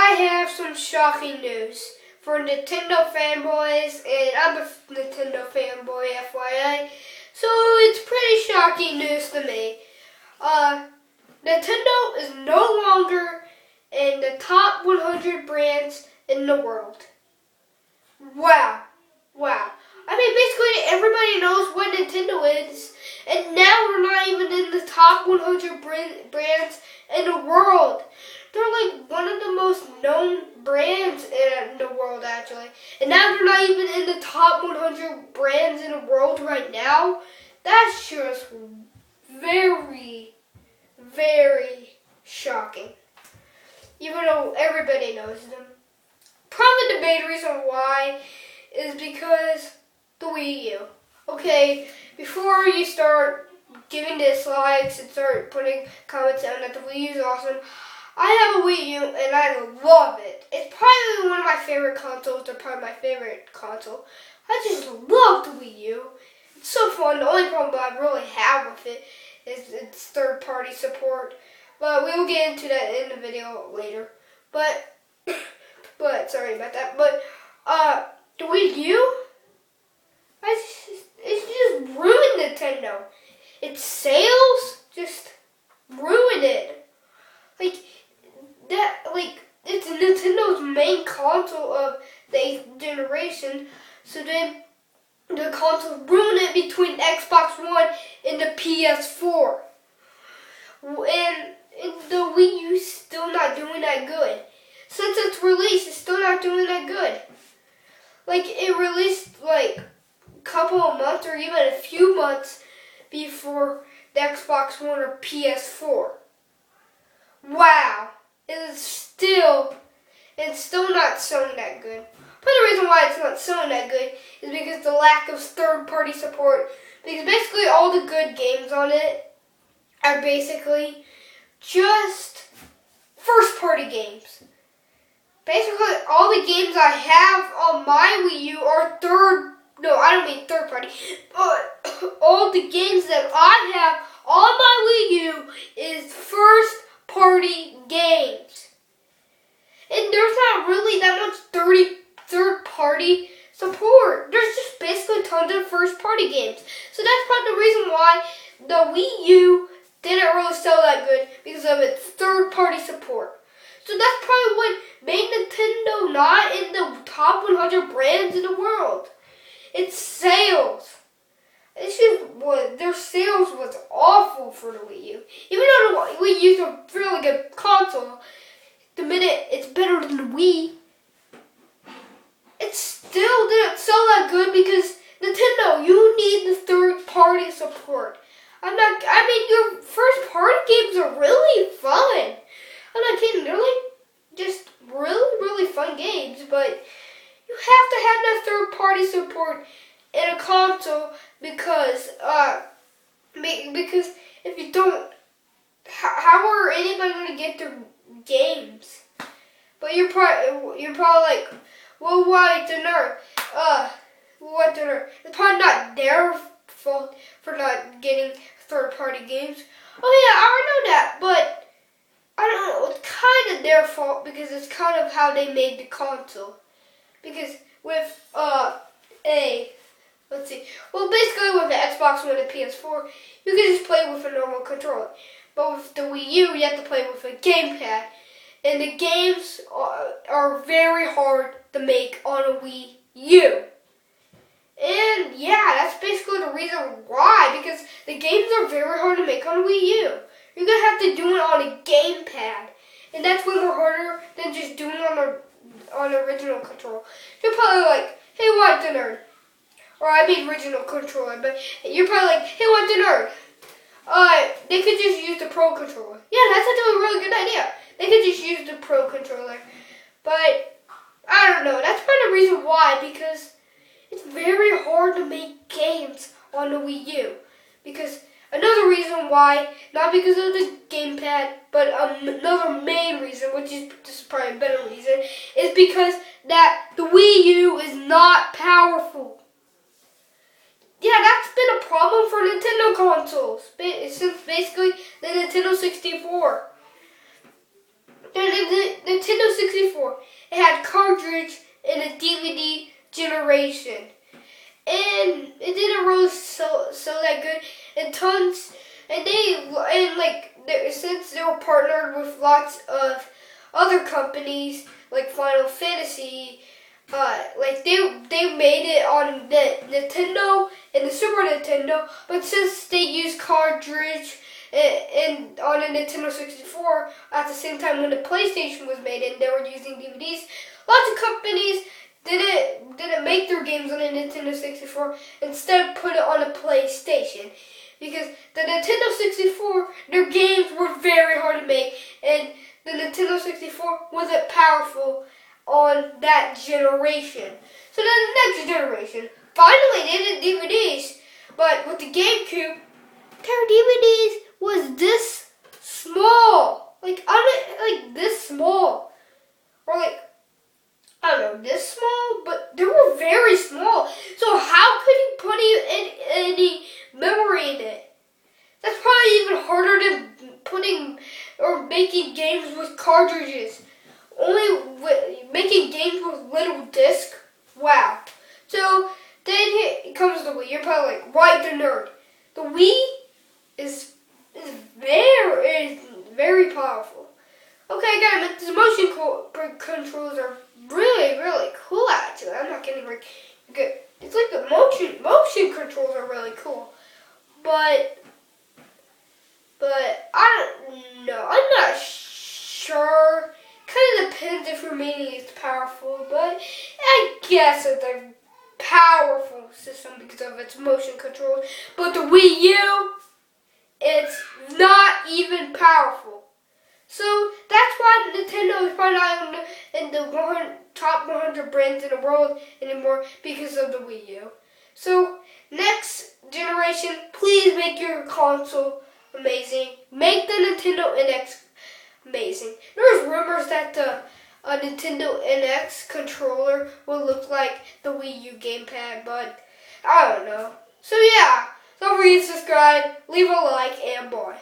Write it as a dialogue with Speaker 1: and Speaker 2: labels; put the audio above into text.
Speaker 1: I have some shocking news for Nintendo fanboys, and I'm a Nintendo fanboy, FYI. So it's pretty shocking news to me. Nintendo is no longer in the top 100 brands in the world. Wow. I mean, basically everybody knows what Nintendo is, and now they're not even in the top 100 brands in the world. They're like one of the most known brands in the world, actually. And now they're not even in the top 100 brands in the world right now. That's just very, very shocking. Even though everybody knows them. Probably the main reason why is because the Wii U. Okay, before you start giving dislikes and start putting comments down that the Wii U is awesome, I have a Wii U and I love it. It's probably one of my favorite consoles, or probably my favorite console. I just love the Wii U. It's so fun. The only problem I really have with it is its third-party support. But we will get into that in the video later. But sorry about that. But the Wii U, it's just ruined Nintendo. Its sales just ruined it. It's Nintendo's main console of the 8th generation. So then the console ruined it between Xbox One and the PS4. And the Wii U is still not doing that good. Since its release, it's still not doing that good. It released a couple of months or even a few months before the Xbox One or PS4. Wow. It's still not selling that good. But the reason why it's not selling that good is because the lack of third-party support. Because basically all the good games on it are basically just first-party games. Basically, all the games I have on my Wii U are third-party, but all the games that I have on my Wii U is first-party games. And there's not really that much third-party support. There's just basically tons of first-party games. So that's probably the reason why the Wii U didn't really sell that good, because of its third-party support. So that's probably what made Nintendo not in the top 100 brands in the world. Its sales. Their sales was awful for the Wii U. Even though the Wii U is a really good console, the minute it's better than the Wii, it still didn't sell that good because Nintendo, you need the third-party support. Your first-party games are really fun. I'm not kidding, they're just really, really fun games, but you have to have that third-party support in a console because if you don't, how are anybody going to get their games? But you're probably like, well, why the nerf? What the nerf? It's probably not their fault for not getting third-party games. Oh yeah, I already know that, but I don't know, it's kind of their fault because it's kind of how they made the console. Because with basically with the Xbox One and PS4, you can just play with a normal controller. But with the Wii U, you have to play with a gamepad. And the games are very hard to make on a Wii U. And yeah, that's basically the reason why, because the games are very hard to make on a Wii U. You're going to have to do it on a gamepad. And that's way more harder than just doing it on the original controller. You're probably like, hey, what the nerd? Or I mean original controller, but you're probably like, hey, what the nerd? They could just use the Pro Controller. Yeah, that's actually a really good idea. They could just use the Pro Controller. But, I don't know. That's part of the reason why, because it's very hard to make games on the Wii U. Because another reason why, not because of the gamepad, but another main reason, which is just probably a better reason, is because that the Wii U is not powerful. Yeah, that's been a problem for Nintendo consoles since basically the Nintendo 64. The Nintendo 64 64. It had cartridge and a DVD generation. And it didn't really so that good. And since they were partnered with lots of other companies like Final Fantasy, they made it on the Nintendo and the Super Nintendo, but since they used cartridge and on a Nintendo 64 at the same time when the PlayStation was made and they were using DVDs, lots of companies didn't make their games on a Nintendo 64. Instead, put it on a PlayStation because the Nintendo 64, their games were very hard to make, and the Nintendo 64 wasn't powerful on that generation. So then the next generation, finally they did DVDs, but with the GameCube, their DVDs was this small, like this small, or I don't know, this small, but they were very small. So how could you put any memory in it? That's probably even harder than putting or making games with cartridges. Making games with little disc. Wow. So then here comes the Wii. You're probably like, right, the nerd. The Wii is very powerful. Okay, I gotta admit, the motion controls are really cool. Actually, I'm not kidding. Good. It's like the motion controls are really cool, but I don't know. I'm not sure. Kind of depends if your meaning is powerful, but I guess it's a powerful system because of its motion controls. But the Wii U, it's not even powerful. So that's why Nintendo is probably not in the top 100 brands in the world anymore because of the Wii U. So next generation, please make your console amazing. Make the Nintendo NX amazing. There's rumors that the Nintendo NX controller will look like the Wii U gamepad, but I don't know. So yeah, don't forget to subscribe, leave a like, and bye.